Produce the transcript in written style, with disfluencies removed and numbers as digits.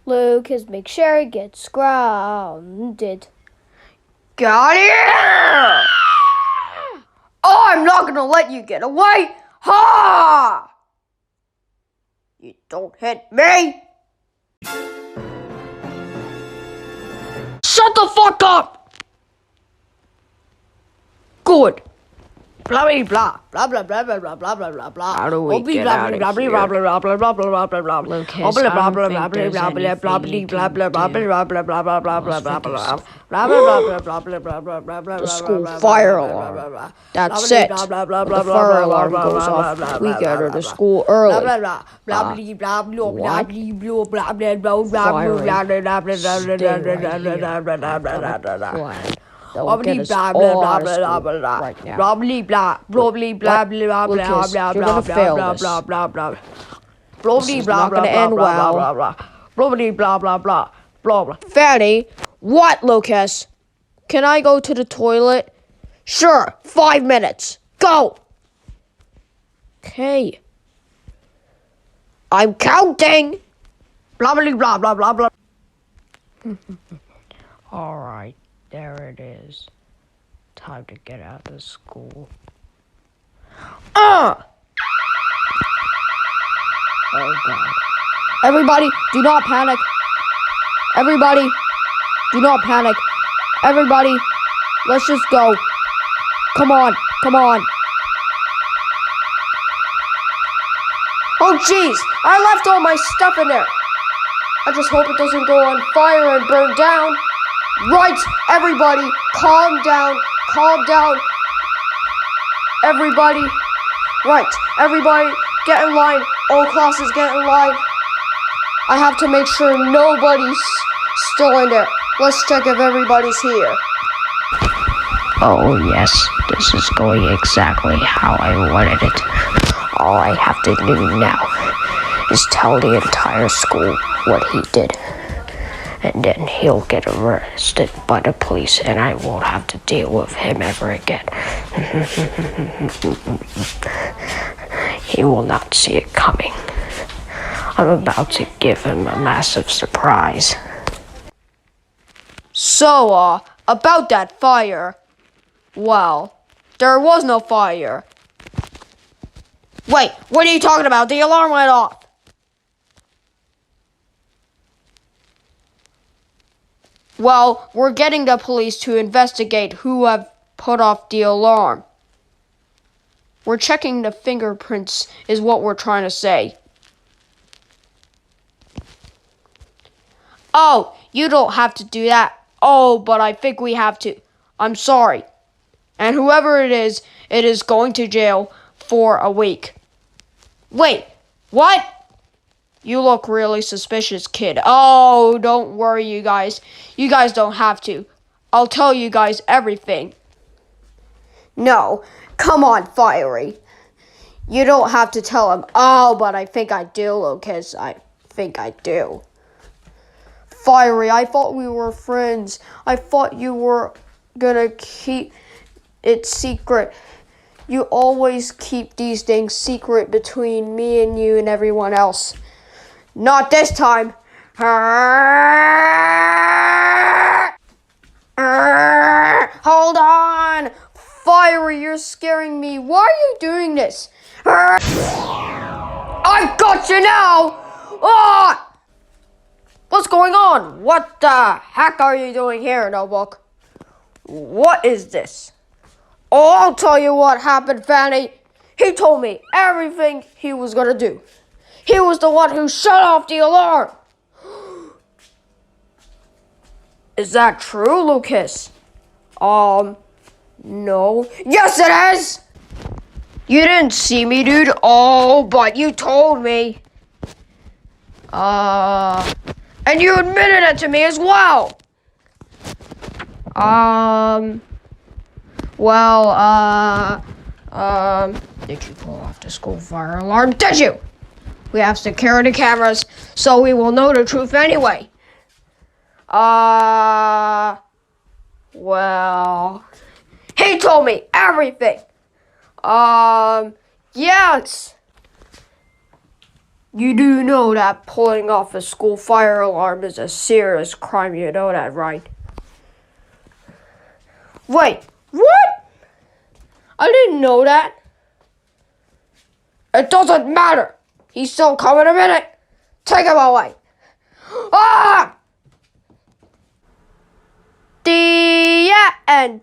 Lucas McSherry gets grounded. Get out of here! I'm not gonna let you get away! Ha! You don't hit me! Shut the fuck up! Good. Blah blah blah blah blah blah blah blah blah blah blah. How do we get out of here? Lucas, I don't think there's The school fire alarm. That's it. When the fire alarm goes off, we get out of the school early. That will get us all out of school right now. Lucas, you're gonna fail this. This is not gonna end well. Fanny, what, Lucas? Can I go to the toilet? Sure, 5 minutes. Go. Okay. I'm counting. Blah blah blah blah blah blah. All right, there it is. Time to get out of school. Oh God! Everybody, do not panic. Everybody, do not panic. Everybody, let's just go. Come on, come on. Oh jeez, I left all my stuff in there. I just hope it doesn't go on fire and burn down. Right, everybody, calm down, calm down. Everybody, right, everybody, get in line. All classes get in line. I have to make sure nobody's still in there. Let's check if everybody's here. Oh yes, this is going exactly how I wanted it. All I have to do now is tell the entire school what he did. And then he'll get arrested by the police and I won't have to deal with him ever again. He will not see it coming. I'm about to give him a massive surprise. So, about that fire. Well, there was no fire. Wait, what are you talking about? The alarm went off. Well, we're getting the police to investigate who have put off the alarm. We're checking the fingerprints is what we're trying to say. Oh, you don't have to do that. Oh, but I think we have to. I'm sorry. And whoever it is going to jail for a week. Wait, what? You look really suspicious, kid. Oh, don't worry, you guys. You guys don't have to. I'll tell you guys everything. No, come on, Fiery. You don't have to tell him. Oh, but I think I do, Lucas. I think I do. Fiery, I thought we were friends. I thought you were gonna keep it secret. You always keep these things secret between me and you and everyone else. Not this time. Hold on. Fiery, you're scaring me. Why are you doing this? I got you now. Ah! What's going on? What the heck are you doing here, Notebook? What is this? Oh, I'll tell you what happened, Fanny. He told me everything he was gonna do. He was the one who shut off the alarm. Is that true, Lucas? No. Yes, it is! You didn't see me, dude. Oh, but you told me. And you admitted it to me as well. Did you pull off the school fire alarm? Did you? We have security cameras, so we will know the truth anyway. Well, he told me everything. Yes. You do know that pulling off a school fire alarm is a serious crime. You know that, right? Wait, what? I didn't know that. It doesn't matter. He's still coming in a minute. Take him away. Ah! The end.